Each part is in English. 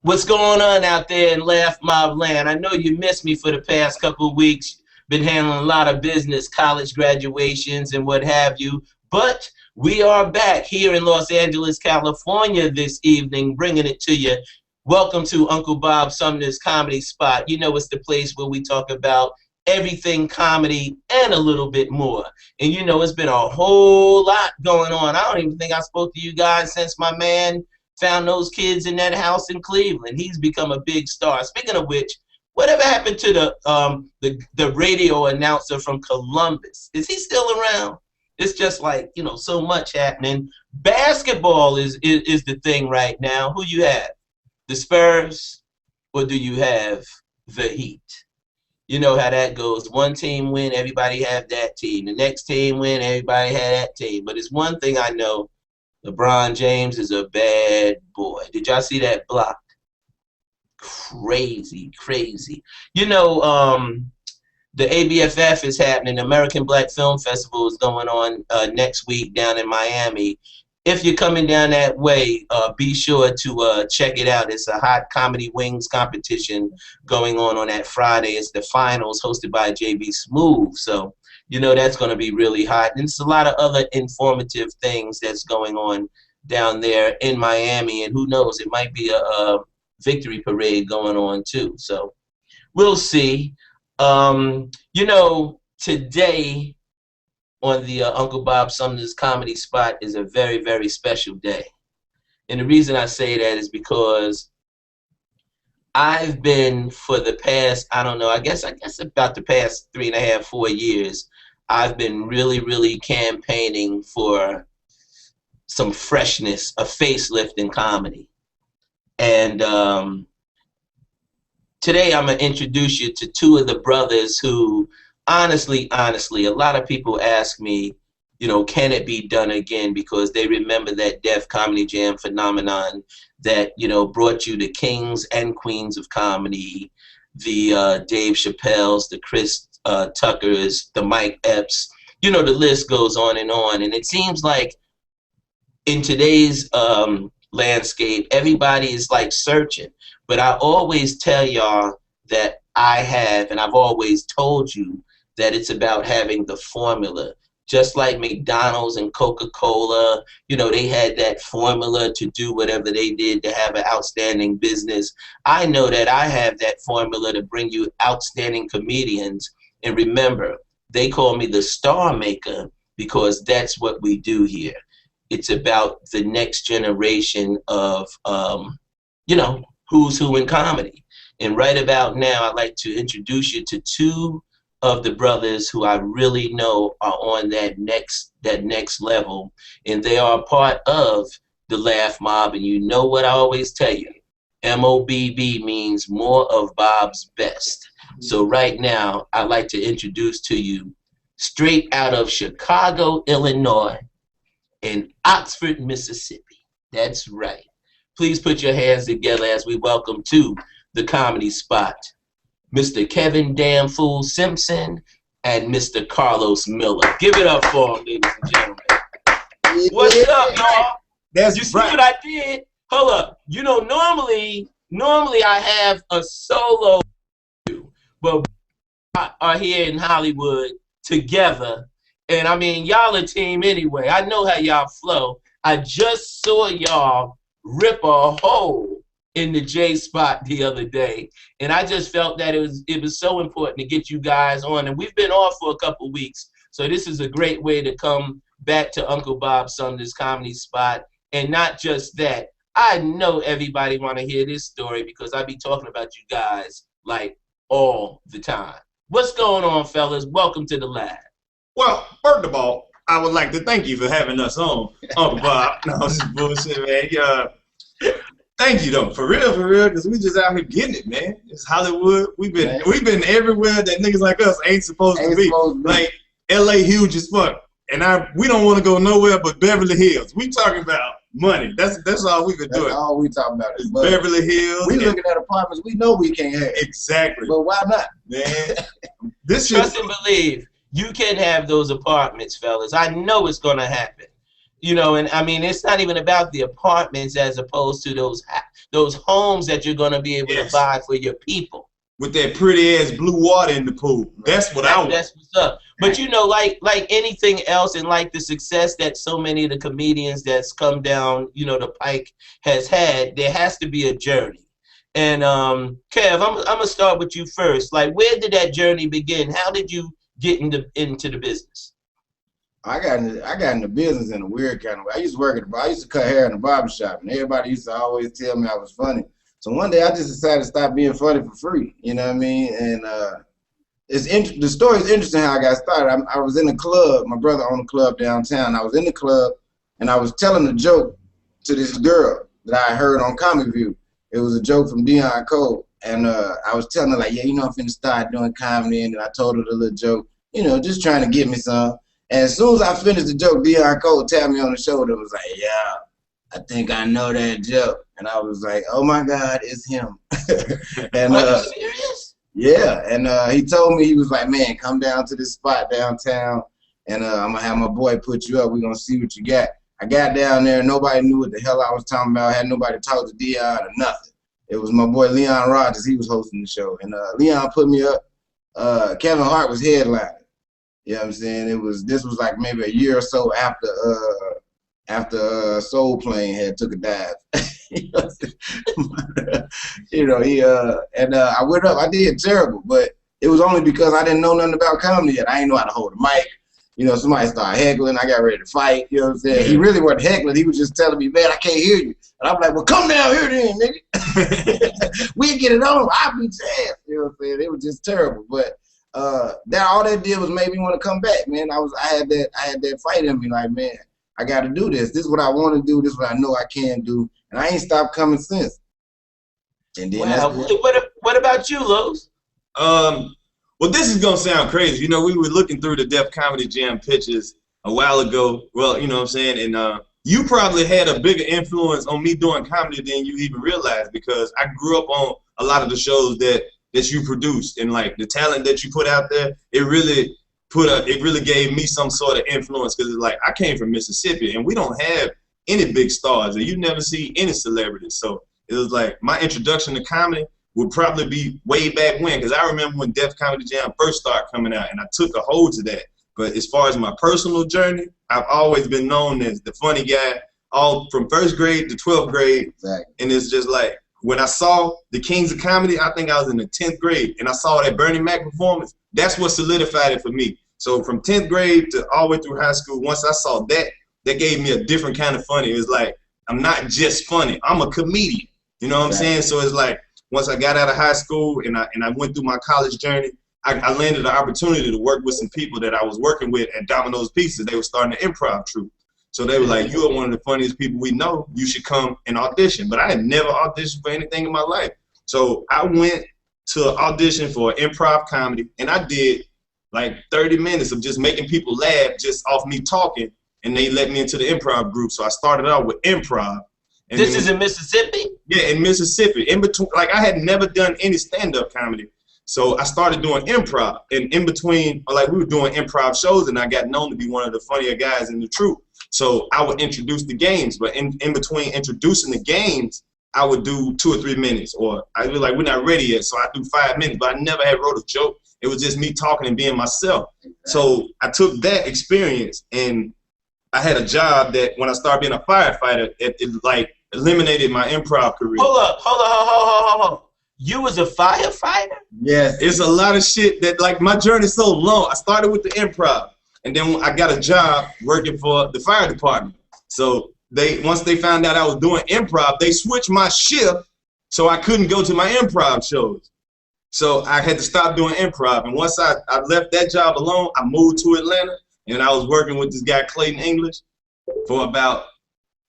What's going on out there in Laff Mob land? I know you missed me for the past couple of weeks. Been handling a lot of business, college graduations and what have you. But we are back here in Los Angeles, California this evening, bringing it to you. Welcome to Uncle Bob Sumner's Comedy Spot. You know it's the place where we talk about everything comedy and a little bit more. And you know it's been a whole lot going on. I don't even think I spoke to you guys since my man found those kids in that house in Cleveland. He's become a big star. Speaking of which, whatever happened to the radio announcer from Columbus? Is he still around? It's just like, you know, so much happening. Basketball is the thing right now. Who you have? The Spurs, or do you have the Heat? You know how that goes. One team win, everybody have that team. The next team win, everybody had that team. But it's one thing I know. LeBron James is a bad boy. Did y'all see that block? Crazy, crazy. You know, the ABFF is happening. The American Black Film Festival is going on next week down in Miami. If you're coming down that way, be sure to check it out. It's a hot comedy wings competition going on that Friday. It's the finals hosted by JB Smoove. So, you know, that's going to be really hot. And it's a lot of other informative things that's going on down there in Miami. And who knows, it might be a victory parade going on too. So we'll see. You know, today on the Uncle Bob Sumner's Comedy Spot is a very, very special day. And the reason I say that is because I've been for the past, I don't know, I guess about the past 3.5, 4 years, I've been really, really campaigning for some freshness, a facelift in comedy. And today I'm going to introduce you to two of the brothers who, honestly, a lot of people ask me, you know, can it be done again? Because they remember that Def Comedy Jam phenomenon that, you know, brought you the kings and queens of comedy, the Dave Chappelle's, the Chris Tucker's, the Mike Epps, you know, the list goes on. And it seems like in today's landscape, everybody is like searching. But I always tell y'all that I have, and I've always told you, that it's about having the formula. Just like McDonald's and Coca-Cola, you know, they had that formula to do whatever they did to have an outstanding business. I know that I have that formula to bring you outstanding comedians. And remember, they call me the star maker because that's what we do here. It's about the next generation of, you know, who's who in comedy. And right about now, I'd like to introduce you to two of the brothers who I really know are on that next level. And they are part of the Laff Mob. And you know what I always tell you, MOBB means more of Bob's best. So right now, I'd like to introduce to you, straight out of Chicago, Illinois, and Oxford, Mississippi. That's right. Please put your hands together as we welcome to the Comedy Spot, Mr. Kevin Damn Fool Simpson and Mr. Karlous Miller. Give it up for him, ladies and gentlemen. What's up, y'all? That's you see what I did? Hold up. You know, normally I have a solo, but we are here in Hollywood together. And I mean, y'all a team anyway. I know how y'all flow. I just saw y'all rip a hole in the J spot the other day, and I just felt that it was so important to get you guys on. And we've been off for a couple weeks, so this is a great way to come back to Uncle Bob Sumner's Comedy Spot. And not just that, I know everybody want to hear this story because I be talking about you guys like all the time. What's going on, fellas? Welcome to the lab. Well, first of all, I would like to thank you for having us on, Uncle Bob. No, this is bullshit, man. Thank you though, for real, because we just out here getting it, man. It's Hollywood. We've been everywhere that niggas like us ain't supposed to be. Like LA huge as fuck, and we don't want to go nowhere but Beverly Hills. We talking about money. That's all we could do. That's all we talking about is Beverly Hills. We looking at apartments we know we can't have. Exactly. But why not, man? Trust and believe. You can have those apartments, fellas. I know it's gonna happen. You know, and I mean, it's not even about the apartments as opposed to those those homes that you're going to be able to buy for your people. With that pretty ass blue water in the pool. That's what I want. That's what's up. But you know, like anything else, and like the success that so many of the comedians that's come down, you know, the pike has had, there has to be a journey. And Kev, I'm gonna start with you first. Like, where did that journey begin? How did you get into the business? I got in the business in a weird kind of way. I used to cut hair in the barbershop, and everybody used to always tell me I was funny. So one day I just decided to stop being funny for free. You know what I mean? And the story is interesting how I got started. I was in the club. My brother owned a club downtown. I was in the club, and I was telling a joke to this girl that I heard on Comedy View. It was a joke from Dion Cole. And I was telling her, like, yeah, you know, I'm finna start doing comedy. And I told her the little joke, you know, just trying to get me some. And as soon as I finished the joke, Dion Cole tapped me on the shoulder and was like, yeah, I think I know that joke. And I was like, oh my God, it's him. And Are you serious? yeah, and he told me, he was like, man, come down to this spot downtown, and I'm gonna have my boy put you up. We're gonna see what you got. I got down there, nobody knew what the hell I was talking about. I had nobody talk to Dion or nothing. It was my boy Leon Rogers, he was hosting the show. And Leon put me up. Kevin Hart was headlining. You know what I'm saying? This was like maybe a year or so after Soul Plane had took a dive. You know, I went up, I did terrible, but it was only because I didn't know nothing about comedy yet. I didn't know how to hold a mic. You know, somebody started heckling, I got ready to fight, you know what I'm saying? He really wasn't heckling, he was just telling me, man, I can't hear you. And I'm like, well, come down here then, nigga. We get it on, I'll beat your ass. You know what I'm saying? It was just terrible. But all that did was make me want to come back, man. I had that fight in me, like, man, I got to do this. This is what I want to do. This is what I know I can do. And I ain't stopped coming since. And then what about you, Los? Well, this is going to sound crazy. You know, we were looking through the Def Comedy Jam pictures a while ago. Well, you know what I'm saying? And you probably had a bigger influence on me doing comedy than you even realized, because I grew up on a lot of the shows that you produced, and like the talent that you put out there, it really gave me some sort of influence, because it's like I came from Mississippi and we don't have any big stars, and you never see any celebrities. So it was like my introduction to comedy would probably be way back when, because I remember when Def Comedy Jam first started coming out, and I took a hold to that. But as far as my personal journey, I've always been known as the funny guy, all from 1st grade to 12th grade. Exactly. And it's just like, when I saw the Kings of Comedy, I think I was in the 10th grade, and I saw that Bernie Mac performance, that's what solidified it for me. So from 10th grade to all the way through high school, once I saw that, that gave me a different kind of funny. It was like, I'm not just funny, I'm a comedian. You know what I'm saying? So it's like, once I got out of high school and I went through my college journey, I landed an opportunity to work with some people that I was working with at Domino's Pizza. They were starting an improv troupe. So they were like, you are one of the funniest people we know. You should come and audition. But I had never auditioned for anything in my life. So I went to audition for improv comedy, and I did like 30 minutes of just making people laugh just off me talking, and they let me into the improv group. So I started out with improv. And this is in Mississippi? Yeah, in Mississippi. In between, like, I had never done any stand-up comedy. So I started doing improv, and in between, like, we were doing improv shows, and I got known to be one of the funnier guys in the troupe. So I would introduce the games, but in between introducing the games, I would do 2 or 3 minutes, or I was like, we're not ready yet, so I do 5 minutes, but I never had wrote a joke. It was just me talking and being myself. So I took that experience, and I had a job that when I started being a firefighter, it like eliminated my improv career. Hold on. You was a firefighter? Yes. It's a lot of shit that, like, my journey's so long. I started with the improv, and then I got a job working for the fire department. So once they found out I was doing improv, they switched my shift so I couldn't go to my improv shows. So I had to stop doing improv. And once I left that job alone, I moved to Atlanta, and I was working with this guy, Clayton English, for about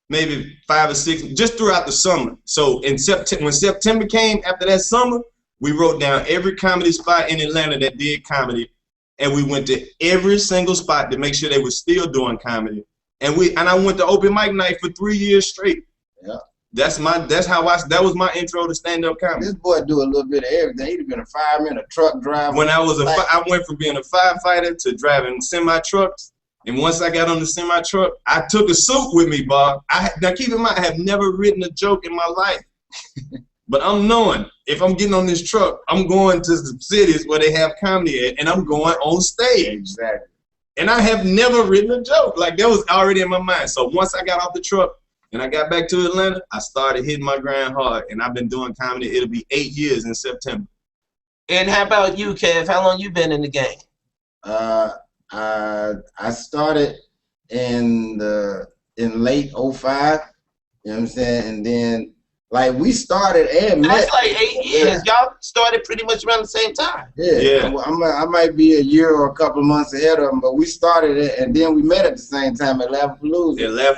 maybe 5 or 6, just throughout the summer. So in September, when September came after that summer, we wrote down every comedy spot in Atlanta that did comedy, and we went to every single spot to make sure they were still doing comedy. And I went to open mic night for 3 years straight. Yeah. That was my intro to stand-up comedy. This boy do a little bit of everything. He'd have been a fireman, a truck driver. When I went from being a firefighter to driving semi-trucks. And once I got on the semi-truck, I took a suit with me, Bob. Now keep in mind, I have never written a joke in my life. But I'm knowing if I'm getting on this truck, I'm going to some cities where they have comedy at, and I'm going on stage. Exactly. And I have never written a joke. Like, that was already in my mind. So once I got off the truck and I got back to Atlanta, I started hitting my grind hard, and I've been doing comedy. It'll be 8 years in September. And how about you, Kev? How long you been in the game? I started in late 05. You know what I'm saying? And then, like, we started and met. That's like 8 years. Y'all started pretty much around the same time. Yeah. I might be a year or a couple of months ahead of them, but we started it, and then we met at the same time at Laff-A-Palooza. Yeah,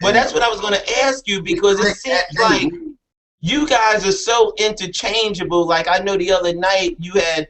Well, that's what I was going to ask you, because it seems like you guys are so interchangeable. Like, I know the other night you had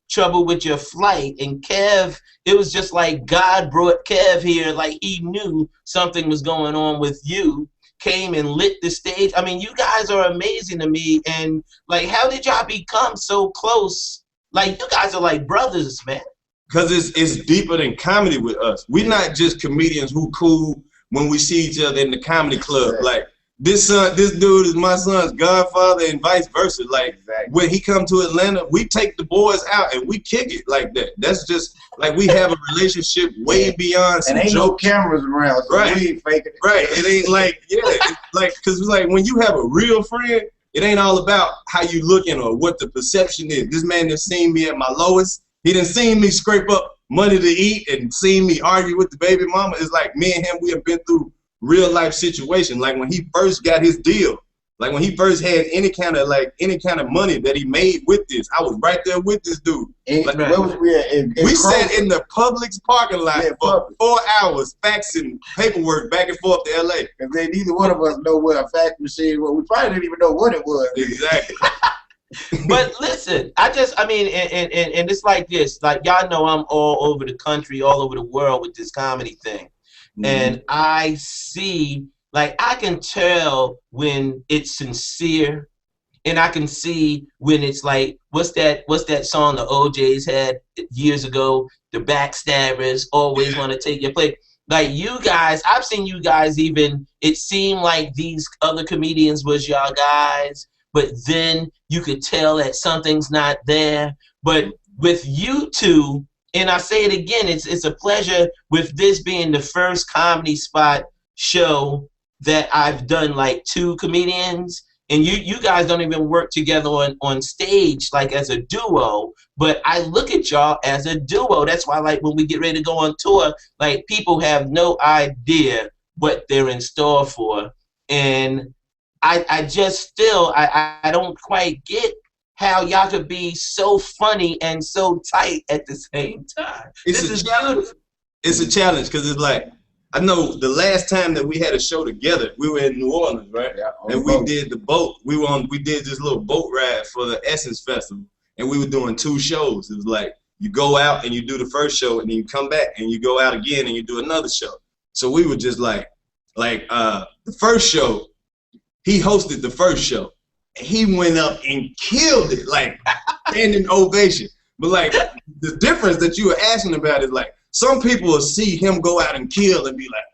trouble with your flight, and Kev, it was just like God brought Kev here. Like, he knew something was going on with you, came and lit the stage. I mean, you guys are amazing to me. And, like, how did y'all become so close? Like, you guys are like brothers, man. Because it's deeper than comedy with us. We're not just comedians who cool when we see each other in the comedy club. Like, this dude is my son's godfather, and vice versa. Like, when he come to Atlanta, we take the boys out and we kick it like that. That's just like, we have a relationship way beyond some and ain't jokes. no cameras around, so Right. we ain't faking it. Right. It ain't like, it's like, because it's like, when you have a real friend, it ain't all about how you looking or what the perception is. This man done seen me at my lowest. He done seen me scrape up money to eat and seen me argue with the baby mama. It's like, me and him, we have been through real life situation. Like, when he first got his deal, like when he first had any kind of money that he made with this, I was right there with this dude. Like, where was we at? we sat in the Publix parking lot for 4 hours faxing paperwork back and forth to LA. Because neither one of us know what a fax machine was. We probably didn't even know what it was. Exactly. But listen, I mean, and it's like this. Like, y'all know I'm all over the country, all over the world with this comedy thing. And I see, like, I can tell when it's sincere, and I can see when it's like, what's that song the OJs had years ago? The backstabbers always want to take your place. Like, you guys, I've seen you guys even, it seemed like these other comedians was y'all guys, but then you could tell that something's not there. But with you two, and I say it again, it's a pleasure with this being the first Comedy Spot show that I've done like 2 comedians, and you guys don't even work together on stage like as a duo, but I look at y'all as a duo. That's why, like, when we get ready to go on tour, like, people have no idea what they're in store for. And I just still, I don't quite get how y'all could be so funny and so tight at the same time. It's a challenge. It's a challenge, because it's like, I know the last time that we had a show together, we were in New Orleans, right? Yeah, and we did the boat. We did this little boat ride for the Essence Festival, and we were doing 2 shows. It was like, you go out and you do the first show, and then you come back and you go out again and you do another show. So we were just like the first show, he hosted the first show. He went up and killed it, like, standing ovation. But, like, the difference that you were asking about is, like, some people will see him go out and kill and be like,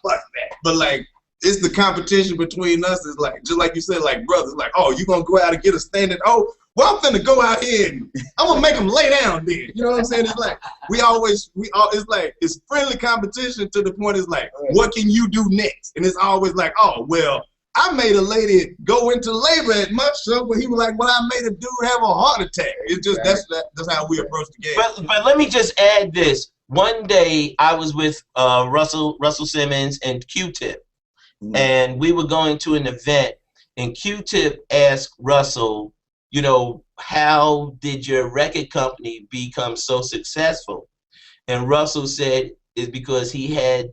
fuck that. But, like, it's the competition between us. Is like, just like you said, like, brothers, like, oh, you gonna go out and get a standing? Oh, well, I'm finna go out here and I'm gonna make them lay down then. You know what I'm saying? It's like, it's like, it's friendly competition to the point it's like, what can you do next? And it's always like, oh, well, I made a lady go into labor at my show, but he was like, well, I made a dude have a heart attack. It's just, that's how we approach the game. But let me just add this. One day I was with Russell Simmons and Q-Tip, and we were going to an event, and Q-Tip asked Russell, you know, how did your record company become so successful? And Russell said it's because he had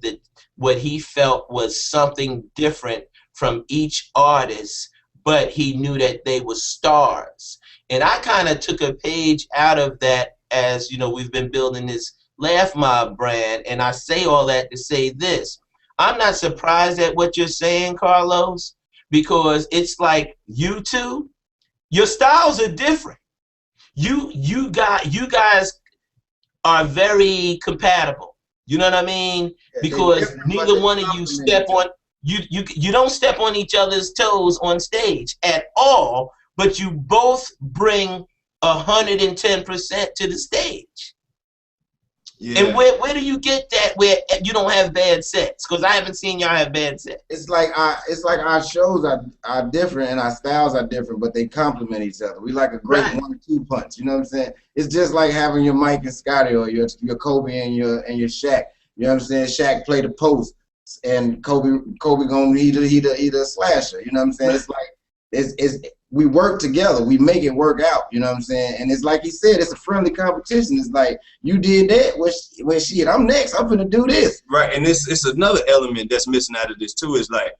what he felt was something different from each artist, but he knew that they were stars. And I kind of took a page out of that, as, you know, we've been building this Laff Mobb brand, and I say all that to say this. I'm not surprised at what you're saying, Karlous, because it's like, you two, your styles are different. You guys are very compatible. You know what I mean? Because neither one of you step on you don't step on each other's toes on stage at all, but you both bring 110% to the stage. Yeah. And where do you get that where you don't have bad sets? Because I haven't seen y'all have bad sets. It's like our shows are different and our styles are different, but they complement each other. We like a great 1-2 punch. You know what I'm saying? It's just like having your Mike and Scotty or your Kobe and your Shaq. You know what I'm saying? Shaq play the post, and Kobe gonna eat a slasher. You know what I'm saying? It's like we work together. We make it work out. You know what I'm saying? And it's like he said, it's a friendly competition. It's like, you did that, well shit, I'm next. I'm gonna do this. Right, and it's another element that's missing out of this too. Is like,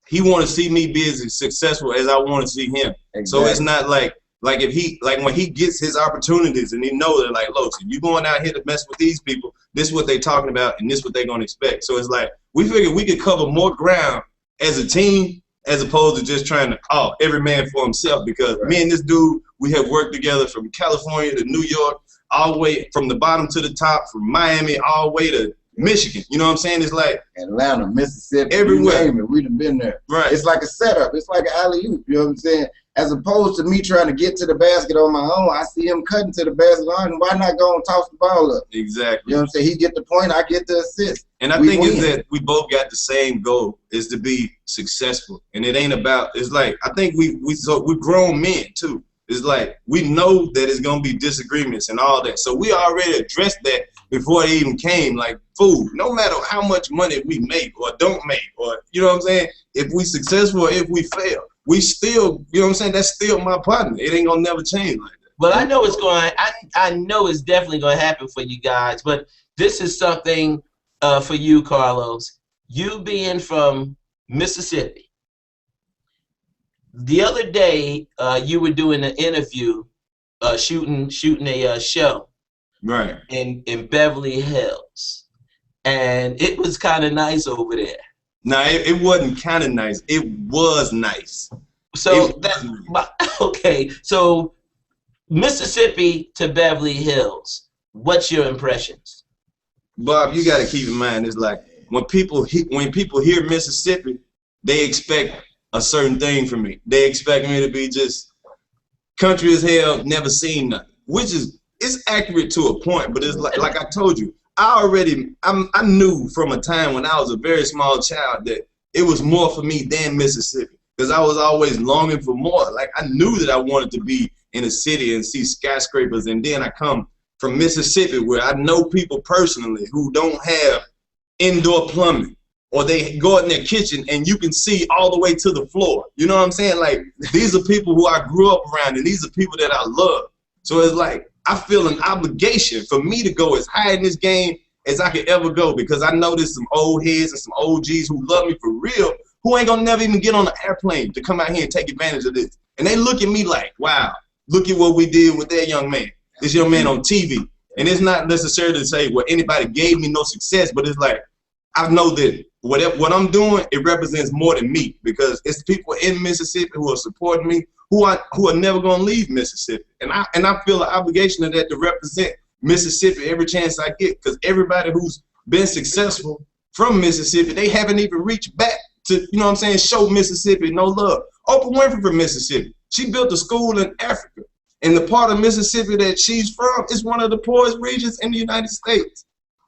he want to see me be as successful as I want to see him. Exactly. So it's not like when he gets his opportunities and he knows that, like, look, you going out here to mess with these people, this is what they talking about and this is what they gonna expect. So it's like, we figured we could cover more ground as a team, as opposed to just trying to, every man for himself, because me and this dude, we have worked together from California to New York, all the way from the bottom to the top, from Miami all the way to Michigan. You know what I'm saying? It's like Atlanta, Mississippi, everywhere. We done been there. Right. It's like a setup. It's like an alley-oop. You know what I'm saying? As opposed to me trying to get to the basket on my own, I see him cutting to the basket on, why not go and toss the ball up? Exactly. You know what I'm saying? He get the point, I get the assist. And I think it's that we both got the same goal, is to be successful. And it ain't about, it's like, I think we're grown men too. It's like, we know that it's gonna be disagreements and all that. So we already addressed that before it even came. Like, food, no matter how much money we make or don't make, or, you know what I'm saying? If we successful or if we fail, we still, you know what I'm saying? That's still my partner. It ain't gonna never change like that. Well, I know it's going. I know it's definitely going to happen for you guys. But this is something for you, Karlous. You being from Mississippi. The other day, you were doing an interview, shooting a show, right, in Beverly Hills, and it was kind of nice over there. No, it wasn't kind of nice. It was nice. So okay. So Mississippi to Beverly Hills. What's your impressions? Bob, you got to keep in mind, it's like when people hear Mississippi, they expect a certain thing from me. They expect me to be just country as hell, never seen nothing. Which is, it's accurate to a point, but it's like I told you. I knew from a time when I was a very small child that it was more for me than Mississippi, because I was always longing for more. Like, I knew that I wanted to be in a city and see skyscrapers, and then I come from Mississippi where I know people personally who don't have indoor plumbing, or they go in their kitchen and you can see all the way to the floor. You know what I'm saying? Like, these are people who I grew up around, and these are people that I love. So it's like, I feel an obligation for me to go as high in this game as I could ever go, because I know there's some old heads and some OGs who love me for real, who ain't gonna never even get on an airplane to come out here and take advantage of this. And they look at me like, wow, look at what we did with that young man. This young man on TV. And it's not necessarily to say, well, anybody gave me no success, but it's like, I know that what I'm doing, it represents more than me, because it's people in Mississippi who are supporting me, who are never gonna leave Mississippi. And I feel an obligation of that to represent Mississippi every chance I get, because everybody who's been successful from Mississippi, they haven't even reached back to, you know what I'm saying, show Mississippi no love. Oprah Winfrey from Mississippi. She built a school in Africa. And the part of Mississippi that she's from is one of the poorest regions in the United States.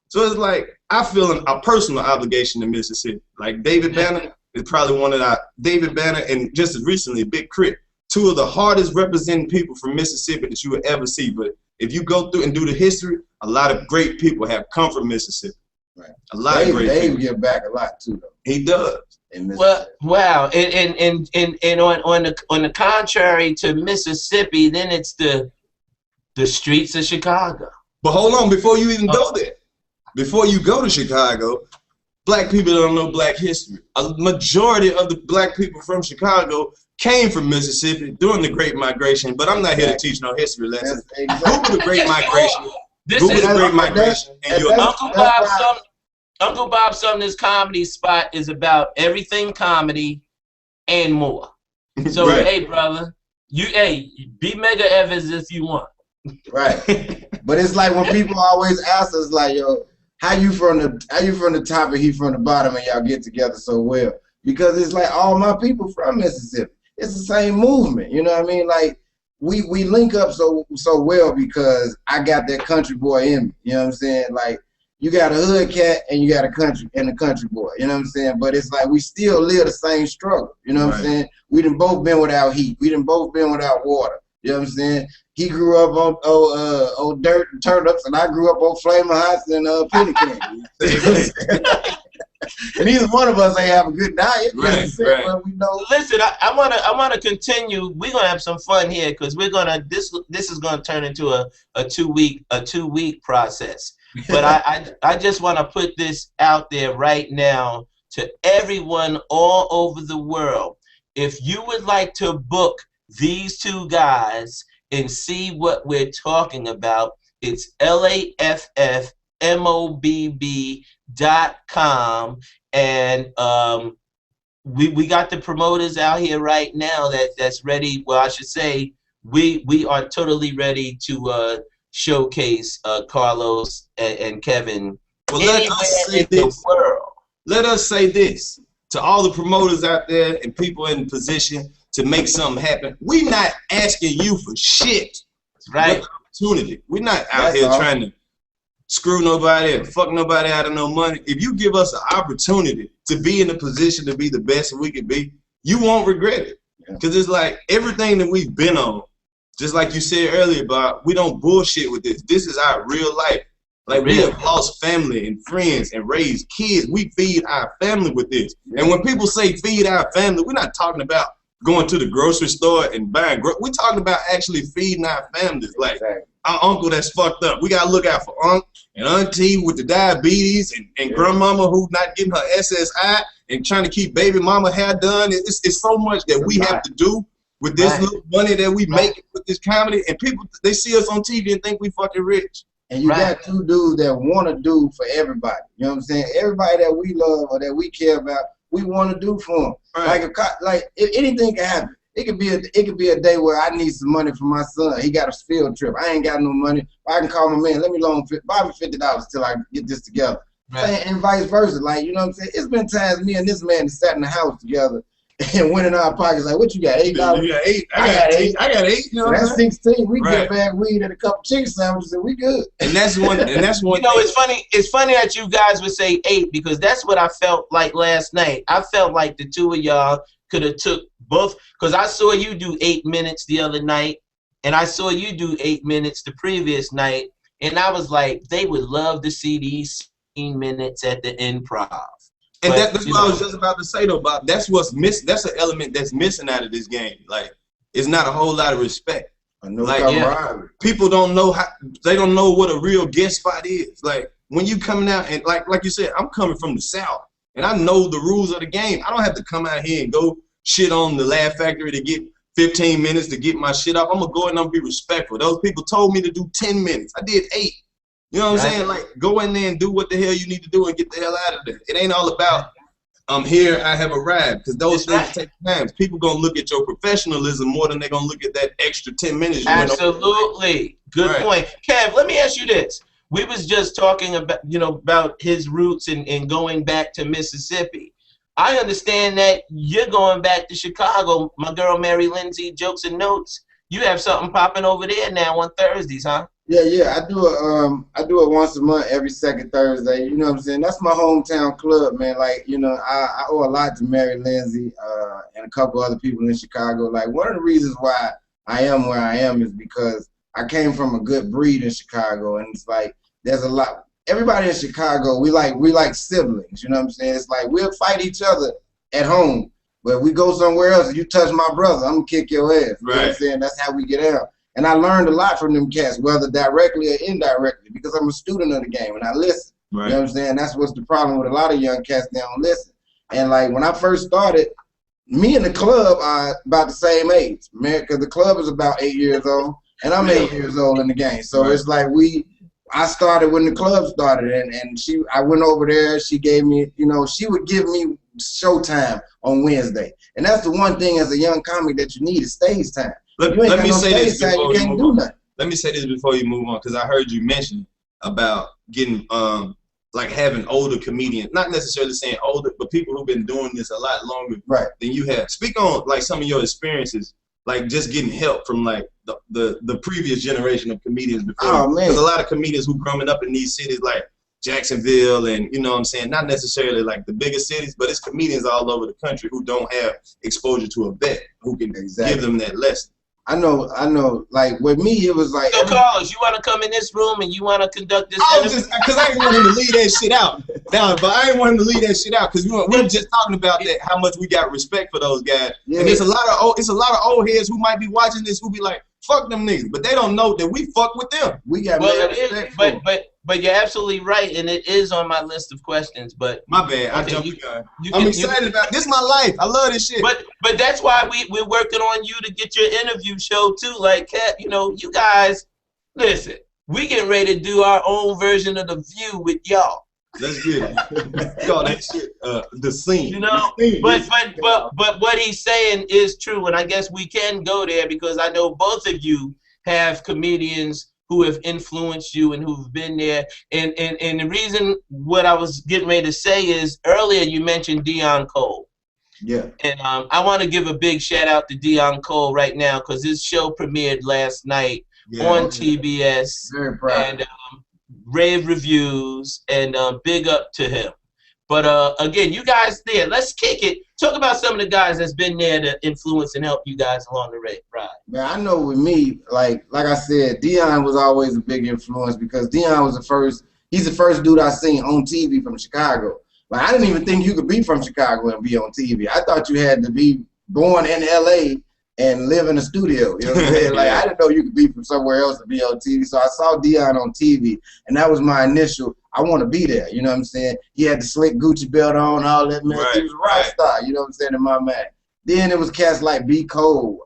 So it's like, I feel a personal obligation to Mississippi. Like, David Banner is probably one of David Banner and just as recently, Big Crit, two of the hardest representing people from Mississippi that you would ever see. But if you go through and do the history, a lot of great people have come from Mississippi. Right. A lot of great people. Dave give back a lot too, though. He does. Well, wow. And on the contrary to Mississippi, then it's the streets of Chicago. But hold on, before you even go there, before you go to Chicago, black people don't know black history. A majority of the black people from Chicago came from Mississippi during the Great Migration, but I'm not here to teach no history lessons. Google the Great Migration. Google the Great Migration, and you'll Uncle Bob Sumner's comedy spot is about everything comedy and more. So, right. Hey, brother, be Mega Evans if you want. Right. But it's like when people always ask us, like, yo, how you from the top and he from the bottom and y'all get together so well? because it's like all my people from Mississippi. It's the same movement, you know what I mean? Like we link up so well because I got that country boy in me, you know what I'm saying? Like you got a hood cat and you got a country boy, you know what I'm saying? But it's like we still live the same struggle, you know what I'm saying? We done both been without heat. We done both been without water, you know what I'm saying? He grew up on dirt and turnips, and I grew up on flaming hots and penny candy. Neither one of us ain't have a good diet. Right. But we know. Listen, I wanna continue. We're gonna have some fun here because we're gonna this is gonna turn into a two week process. But I just want to put this out there right now to everyone all over the world. If you would like to book these two guys and see what we're talking about, it's LAFFMOBB.com, and we got the promoters out here right now that's ready. Well, I should say we are totally ready to showcase Karlous and Kevin. Well, let us say this. Let us say this to all the promoters out there and people in position to make something happen. We're not asking you for shit. Right. Opportunity. We're not out here trying to screw nobody and fuck nobody out of no money. If you give us an opportunity to be in a position to be the best we can be, you won't regret it. Because it's like everything that we've been on, just like you said earlier, Bob, we don't bullshit with this. This is our real life. Like, we have lost family and friends and raised kids. We feed our family with this. And when people say feed our family, we're not talking about going to the grocery store and buying. We're talking about actually feeding our families. Like, our uncle that's fucked up. We got to look out for Unc and Auntie with the diabetes and grandmama who's not getting her SSI and trying to keep baby mama hair done. It's so much that we have to do with this little money that we make with this comedy. And people, they see us on TV and think we fucking rich. And you got two dudes that want to do for everybody. You know what I'm saying? Everybody that we love or that we care about, we want to do for them. Like if anything can happen. It could be a day where I need some money for my son. He got a field trip. I ain't got no money. I can call my man. Let me loan Bobby $50 till I get this together. And vice versa. Like, you know what I'm saying? It's been times me and this man sat in the house together and went in our pockets like, what you got? $8? You got 8. I got 8. I got 8. You know, so that's 16. We get a bag of weed and a couple chicken sandwiches and we good. And that's one. And that's one. You know, it's funny. It's funny that you guys would say 8 because that's what I felt like last night. I felt like the two of y'all could have took both, because I saw you do 8 minutes the other night, and I saw you do 8 minutes the previous night, and I was like, they would love to see these 16 minutes at the Improv. And that's what I was just about to say, though, Bob. That's what's missing. That's an element that's missing out of this game. Like, it's not a whole lot of respect. Like, people don't know how. They don't know what a real guest spot is. Like, when you coming out and like you said, I'm coming from the South, and I know the rules of the game. I don't have to come out here and go shit on the Laugh Factory to get 15 minutes to get my shit up. I'm gonna go in there and be respectful. Those people told me to do 10 minutes. I did 8. You know what I'm saying? Like, go in there and do what the hell you need to do and get the hell out of there. It ain't all about I'm here, I have arrived, because those things take time. People gonna look at your professionalism more than they're gonna look at that extra 10 minutes. Absolutely. Good point. Kev, let me ask you this. We was just talking about, about his roots and going back to Mississippi. I understand that you're going back to Chicago. My girl Mary Lindsay, Jokes and Notes. You have something popping over there now on Thursdays, huh? Yeah. I do it once a month, every second Thursday. You know what I'm saying? That's my hometown club, man. Like, I owe a lot to Mary Lindsay and a couple other people in Chicago. Like, one of the reasons why I am where I am is because I came from a good breed in Chicago, and it's like there's a lot. Everybody in Chicago, we like siblings. You know what I'm saying? It's like we'll fight each other at home, but if we go somewhere else and you touch my brother, I'm gonna kick your ass. You know what I'm saying? That's how we get out. And I learned a lot from them cats, whether directly or indirectly, because I'm a student of the game and I listen. You know what I'm saying? That's what's the problem with a lot of young cats. They don't listen. And like when I first started, me and the club are about the same age, man, because the club is about 8 years old and I'm 8 years old in the game. So it's like I started when the club started, and I went over there. She gave me, she would give me showtime on Wednesday, and that's the one thing as a young comic that you need is stage time. Let me say this before you move on. Let me say this before you move on, because I heard you mention about getting like having older comedians, not necessarily saying older, but people who've been doing this a lot longer than you have. Speak on like some of your experiences, like just getting help from like the previous generation of comedians before. Oh man, there's a lot of comedians who growing up in these cities like Jacksonville, and you know what I'm saying, not necessarily like the biggest cities, but it's comedians all over the country who don't have exposure to a vet who can give them that lesson. I know. Like with me, it was like. So, Karlous, you want to come in this room and you want to conduct this? I was just because I didn't want him to leave that shit out. Now, but I didn't want him to leave that shit out because we were just talking about that, how much we got respect for those guys. Yeah. And there's a lot of old heads who might be watching this who be like, "Fuck them niggas," but they don't know that we fuck with them. We got but you're absolutely right, and it is on my list of questions. But my bad, I jumped the gun. I'm excited about this. Is my life. I love this shit. But that's why we're working on you to get your interview show too. Like, you know, you guys, listen, we getting ready to do our own version of The View with y'all. Let's get it. Call that shit the scene. You know, but what he's saying is true, and I guess we can go there because I know both of you have comedians who have influenced you and who've been there. And the reason what I was getting ready to say is earlier you mentioned Dion Cole. Yeah. And I want to give a big shout out to Dion Cole right now because his show premiered last night on TBS. Very proud. And rave reviews, and big up to him. But again, you guys there, let's kick it. Talk about some of the guys that's been there to influence and help you guys along the ride. Man, I know with me, like I said, Dion was always a big influence because Dion was he's the first dude I seen on TV from Chicago. Like I didn't even think you could be from Chicago and be on TV. I thought you had to be born in LA and live in a studio. You know what I'm saying? Like I didn't know you could be from somewhere else to be on TV. So I saw Dion on TV, and that was my initial, I want to be there. You know what I'm saying? He had the slick Gucci belt on, all that, man. He was a rock star, you know what I'm saying, in my mind. Then it was cats like B. Cole,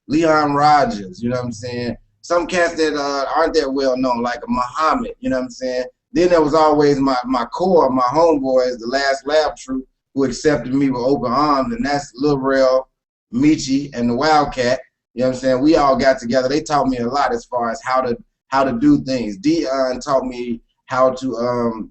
Leon Rogers, you know what I'm saying? Some cats that aren't that well known, like a Muhammad, you know what I'm saying? Then there was always my core, my homeboys, the Last Laff Troupe, who accepted me with open arms, and that's Lil Rel, Michi, and the Wildcat. You know what I'm saying? We all got together. They taught me a lot as far as how to do things. Dion taught me how to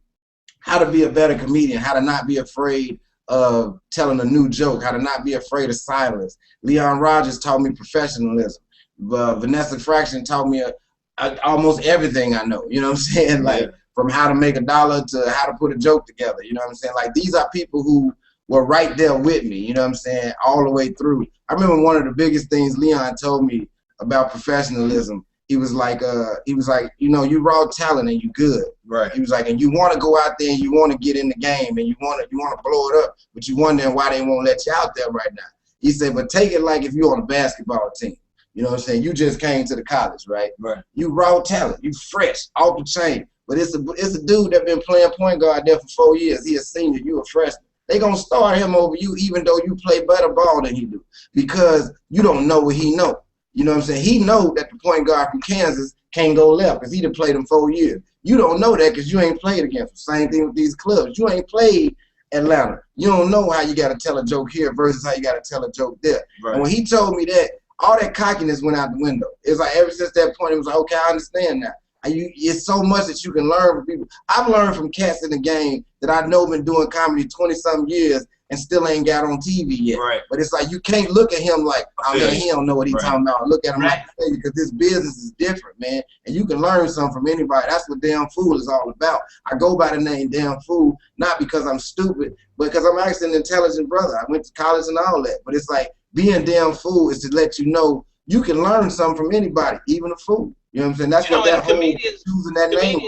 be a better comedian, how to not be afraid of telling a new joke, how to not be afraid of silence. Leon Rogers taught me professionalism. Vanessa Fraction taught me almost everything I know. You know what I'm saying? Like from how to make $1 to how to put a joke together. You know what I'm saying? Like these are people who were right there with me, you know what I'm saying, all the way through. I remember one of the biggest things Leon told me about professionalism. He was like, you know, you raw talent and you good. Right. He was like, and you want to go out there and you want to get in the game and you want to blow it up, but you wondering why they won't let you out there right now. He said, but take it like if you're on a basketball team. You know what I'm saying? You just came to the college, right? Right. You raw talent. You fresh, off the chain. But it's a dude that been playing point guard there for 4 years. He a senior. You a freshman. They gonna start him over you even though you play better ball than he do because you don't know what he know. You know what I'm saying? He know that the point guard from Kansas can't go left because he done played him 4 years. You don't know that because you ain't played against him. Same thing with these clubs. You ain't played Atlanta. You don't know how you got to tell a joke here versus how you got to tell a joke there. Right. And when he told me that, all that cockiness went out the window. It's like ever since that point, it was like, okay, I understand now. It's so much that you can learn from people. I've learned from cats in the game that I know been doing comedy 20-something years and still ain't got on TV yet. Right. But it's like you can't look at him like, oh man, he don't know what he's talking about. Look at him like because this business is different, man. And you can learn something from anybody. That's what Damn Fool is all about. I go by the name Damn Fool, not because I'm stupid, but because I'm actually an intelligent brother. I went to college and all that. But it's like being Damn Fool is to let you know you can learn something from anybody, even a fool. You know what I'm saying? That's what that whole choosing that name.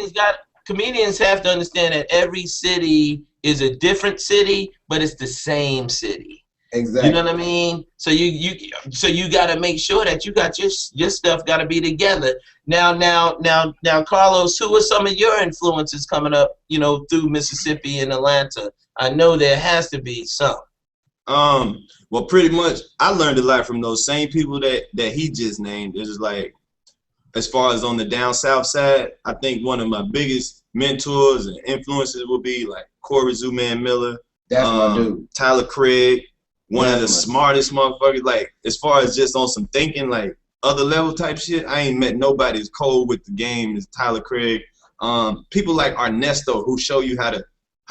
Comedians have to understand that every city is a different city, but it's the same city. Exactly. You know what I mean? So you got to make sure that you got your stuff got to be together. Now, Karlous, who are some of your influences coming up? You know, through Mississippi and Atlanta. I know there has to be some. Well, pretty much, I learned a lot from those same people that he just named. It's just like, as far as on the down south side, I think one of my biggest mentors and influences will be like Corey Zooman Miller. That's my dude. Tyler Craig, one of the smartest motherfuckers. Like, as far as just on some thinking, like other level type shit, I ain't met nobody as cold with the game as Tyler Craig. People like Ernesto who show you how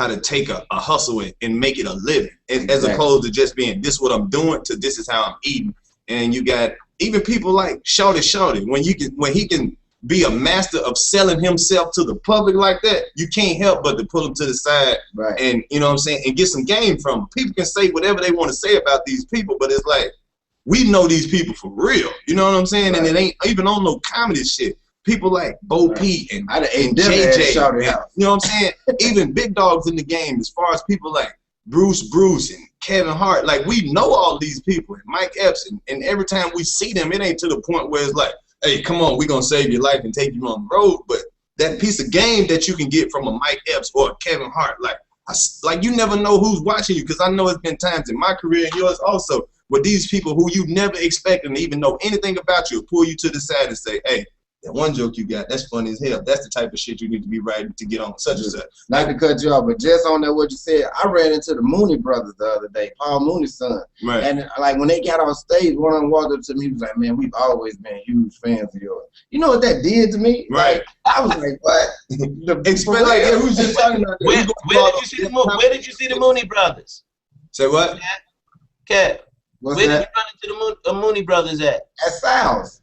to take a hustle and make it a living, as opposed to just being this what I'm doing to this is how I'm eating. And you got even people like Shorty when he can be a master of selling himself to the public like that, you can't help but to pull him to the side, and you know what I'm saying, and get some game from him. People can say whatever they want to say about these people, but it's like we know these people for real. You know what I'm saying? And it ain't even on no comedy shit. People like Bo P and JJ, you know what I'm saying? Even big dogs in the game, as far as people like Bruce and Kevin Hart, like we know all these people, and Mike Epps, and every time we see them, it ain't to the point where it's like, hey, come on, we're going to save your life and take you on the road. But that piece of game that you can get from a Mike Epps or a Kevin Hart, like you never know who's watching you, because I know it's been times in my career and yours also where these people who you never expected to even know anything about you pull you to the side and say, hey, that one joke you got, that's funny as hell. That's the type of shit you need to be writing to get on such and such. Not to cut you off, but just on that what you said, I ran into the Mooney brothers the other day, Paul Mooney's son. Right. And like when they got on stage, one of them walked up to me, he was like, man, we've always been huge fans of yours. You know what that did to me? Right. Like, I was like, what? Explain like, yeah, we was just talking about that. Where did you see the Mooney brothers? Say what? Kev. Where did you run into the Mooney brothers at? At Sal's.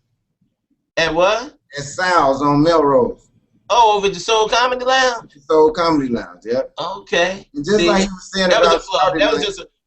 At what? At Sal's on Melrose. Oh, over at the Soul Comedy Lounge? Soul Comedy Lounge, yep. Okay. And just like he was saying that about was a plug.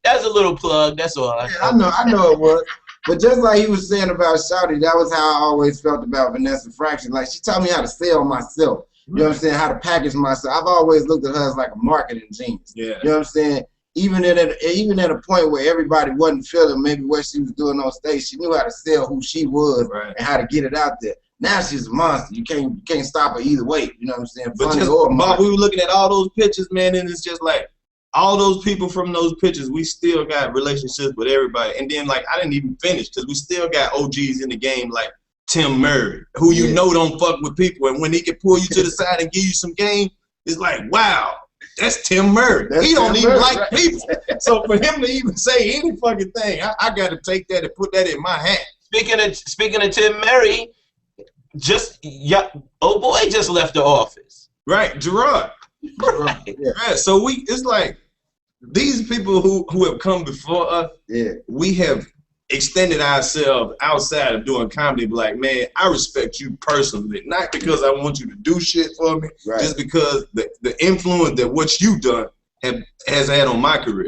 That was a little plug, that's all. Yeah, I know it was. But just like he was saying about Shawty, that was how I always felt about Vanessa Fraction. Like, she taught me how to sell myself. You know what I'm saying? How to package myself. I've always looked at her as like a marketing genius. Yeah. You know what I'm saying? Even at a point where everybody wasn't feeling maybe what she was doing on stage, she knew how to sell who she was and how to get it out there. Now she's a monster. You can't stop her either way. You know what I'm saying? But just, Bob, we were looking at all those pictures, man, and it's just like all those people from those pictures, we still got relationships with everybody. And then, like, I didn't even finish because we still got OGs in the game like Tim Murray, who you know don't fuck with people. And when he can pull you to the side and give you some game, it's like, wow, that's Tim Murray. He don't even like people. So for him to even say any fucking thing, I got to take that and put that in my hand. Speaking of Tim Murray, old boy just left the office. Right, Gerard. Right. Yeah. So it's like these people who have come before us, we have extended ourselves outside of doing comedy. Like, man, I respect you personally, not because I want you to do shit for me, just because the influence that what you done has had on my career.